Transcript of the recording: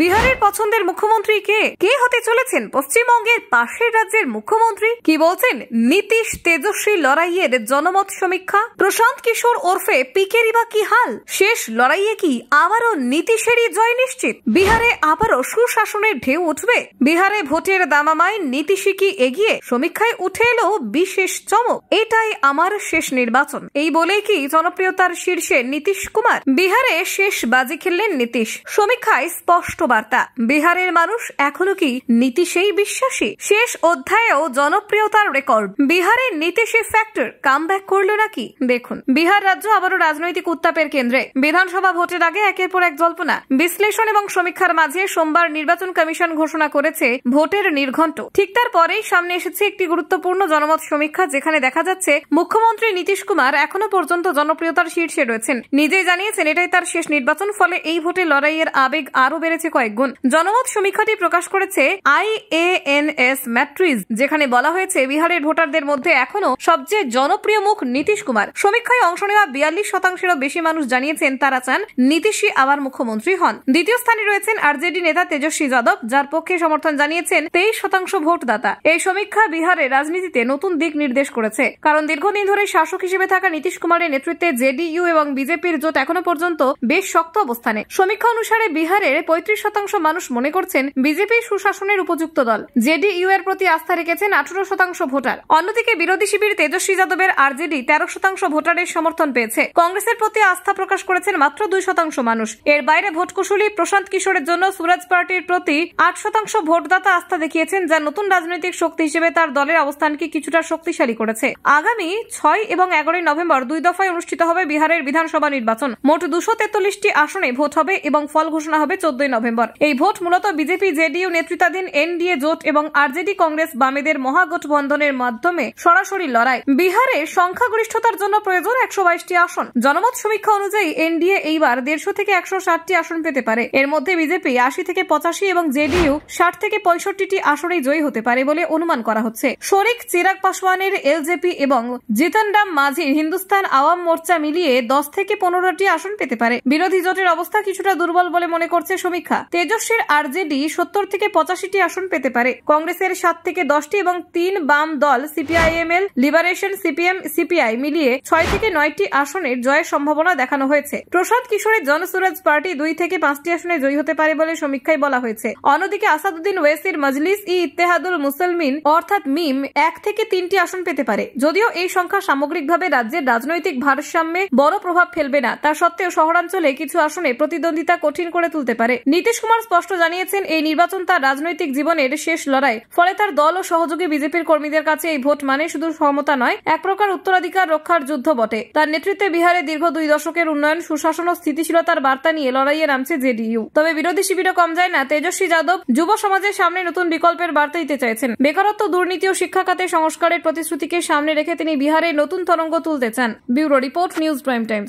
বিহারের পছন্দের মুখ্যমন্ত্রী কে হতে চলেছেন পশ্চিমবঙ্গের পাশের রাজ্যের মুখ্যমন্ত্রী? কি বলছেন নীতিশ তেজস্বী লড়াইয়ের জনমত সমীক্ষা? প্রশান্ত কিশোর ওরফে পিকেরই বা কি হাল? শেষ লড়াইয়ে কি আবারও নীতিশেরই জয় নিশ্চিত? বিহারে আবারও সুশাসনের ঢেউ উঠবে? বিহারে ভোটের দামামায় নীতিশই কি এগিয়ে? সমীক্ষায় উঠে এলো বিশেষ চমক, এটাই আমার শেষ নির্বাচন। এই বলেই কি জনপ্রিয়তার শীর্ষে নীতিশ কুমার? বিহারে শেষ বাজি খেললেন নীতিশ। সমীক্ষায় স্পষ্ট বার্তা, বিহারের মানুষ এখনো কি নীতিশেই বিশ্বাসী? শেষ অধ্যায়েও জনপ্রিয়তার রেকর্ড। বিহারে নীতিশের ফ্যাক্টর কামব্যাক করলো নাকি? দেখুন, বিহার রাজ্য আবারও রাজনৈতিক উত্তাপের কেন্দ্রে। বিধানসভা ভোটের আগে একের পর এক জল্পনা, বিশ্লেষণ এবং সমীক্ষার মাঝে সোমবার নির্বাচন কমিশন ঘোষণা করেছে ভোটের নির্ঘণ্ট। ঠিক তারপরেই সামনে এসেছে একটি গুরুত্বপূর্ণ জনমত সমীক্ষা, যেখানে দেখা যাচ্ছে মুখ্যমন্ত্রী নীতিশ কুমার এখনো পর্যন্ত জনপ্রিয়তার শীর্ষে রয়েছেন। নিজেই জানিয়েছেন এটাই তার শেষ নির্বাচন, ফলে এই ভোটে লড়াইয়ের আবেগ আরো বেড়েছে কয়েক গুণ। জনমত সমীক্ষাটি প্রকাশ করেছে IANS ম্যাট্রিজ, যেখানে বলা হয়েছে বিহারের ভোটারদের মধ্যে এখনো সবচেয়ে জনপ্রিয় মুখ নীতিশ কুমার। সমীক্ষায় অংশ নেওয়া 42%-এরও বেশি মানুষ জানিয়েছেন তারা চান নীতিশই আবার মুখ্যমন্ত্রী হন। দ্বিতীয় স্থানে রয়েছেন আরজেডি নেতা তেজস্বী যাদব, যার পক্ষে সমর্থন জানিয়েছেন 23% ভোটদাতা। এই সমীক্ষা বিহারের রাজনীতিতে নতুন দিক নির্দেশ করেছে, কারণ দীর্ঘদিন ধরে শাসক হিসেবে থাকা নীতিশ কুমারের নেতৃত্বে জেডিইউ এবং বিজেপির জোট এখনো পর্যন্ত বেশ শক্ত অবস্থানে। সমীক্ষা অনুসারে বিহারের 35% মানুষ মনে করছেন বিজেপি সুশাসনের উপযুক্ত দল। জেডিইউ এর প্রতি আস্থা রেখেছেন 18% ভোটার। অন্যদিকে বিরোধী শিবির তেজস্বী যাদবের আরজেডি 13% ভোটারের সমর্থন পেয়েছে। কংগ্রেসের প্রতি আস্থা প্রকাশ করেছেন মাত্র 2% মানুষ। এর বাইরে ভোট কুশলী প্রশান্ত কিশোরের জন্য সুরাজ পার্টির প্রতি 8% ভোটদাতা আস্থা দেখিয়েছেন, যা নতুন রাজনৈতিক শক্তি হিসেবে তার দলের অবস্থানকে কিছুটা শক্তিশালী করেছে। আগামী 6 এবং 11 নভেম্বর 2 দফায় অনুষ্ঠিত হবে বিহারের বিধানসভা নির্বাচন। মোট 243টি আসনে ভোট হবে এবং ফল ঘোষণা হবে 14 নভেম্বর। এই ভোট মূলত বিজেপি জেডিইউ নেতৃত্বাধীন এনডিএ জোট এবং আরজেডি কংগ্রেস বামেদের মহাগঠবন্ধনের মাধ্যমে সরাসরি লড়াই। বিহারে সংখ্যাগরিষ্ঠতার জন্য প্রয়োজন 122টি আসন। জনমত সমীক্ষা অনুযায়ী এনডিএ এইবার 150 থেকে 160টি আসন পেতে পারে। এর মধ্যে বিজেপি 80 থেকে 85 এবং জেডিইউ 60 থেকে 65টি আসনেই জয়ী হতে পারে বলে অনুমান করা হচ্ছে। শরিক চিরাগ পাসওয়ানের এলজেপি এবং জিতন রাম মাঝির হিন্দুস্তান আওয়াম মোর্চা মিলিয়ে 10 থেকে 15টি আসন পেতে পারে। বিরোধী জোটের অবস্থা কিছুটা দুর্বল বলে মনে করছে সমীক্ষা। তেজস্বীর আরজেডি 70 থেকে 85টি আসন পেতে পারে। কংগ্রেসের 7 থেকে 10টি এবং 3 বাম দল সিপিআইএমএল, লিবারেশন, সিপিএম, সিপিআই মিলিয়ে 6 থেকে 9টি আসনের জয়ের সম্ভাবনা দেখানো হয়েছে। প্রশান্ত কিশোরের জনসুরাজ পার্টি 2 থেকে 5টি আসনে জয়ী হতে পারে বলে সমীক্ষায় বলা হয়েছে। অন্যদিকে আসাদুদ্দিন ওয়েসির মজলিস ই ইত্তেহাদুল মুসলমিন অর্থাৎ মিম 1 থেকে 3টি আসন পেতে পারে। যদিও এই সংখ্যা সামগ্রিকভাবে রাজ্যের রাজনৈতিক ভারসাম্যে বড় প্রভাব ফেলবে না, তা সত্ত্বেও শহরাঞ্চলে কিছু আসনে প্রতিদ্বন্দ্বিতা কঠিন করে তুলতে পারে। নীতিশ কুমার স্পষ্ট জানিয়েছেন এই নির্বাচন তার রাজনৈতিক জীবনের শেষ লড়াই। ফলে তার দল ও সহযোগী বিজেপির কর্মীদের কাছে এই ভোট মানে শুধু সমতা নয়, এক প্রকার উত্তরাধিকার রক্ষার যুদ্ধ বটে। তার নেতৃত্বে বিহারে দীর্ঘ 2 দশকের উন্নয়ন, সুশাসন ও স্থিতিশীলতার বার্তা নিয়ে লড়াইয়ে নামছে জেডিইউ। তবে বিরোধী শিবিরও কম যায় না। তেজস্বী যাদব যুব সমাজের সামনে নতুন বিকল্পের বার্তা দিতে চাইছেন। বেকারত্ব, দুর্নীতি ও শিক্ষা খাতে সংস্কারের প্রতিশ্রুতিকে সামনে রেখে তিনি বিহারে নতুন তরঙ্গ তুলতে চান। Bureau report, news prime Times.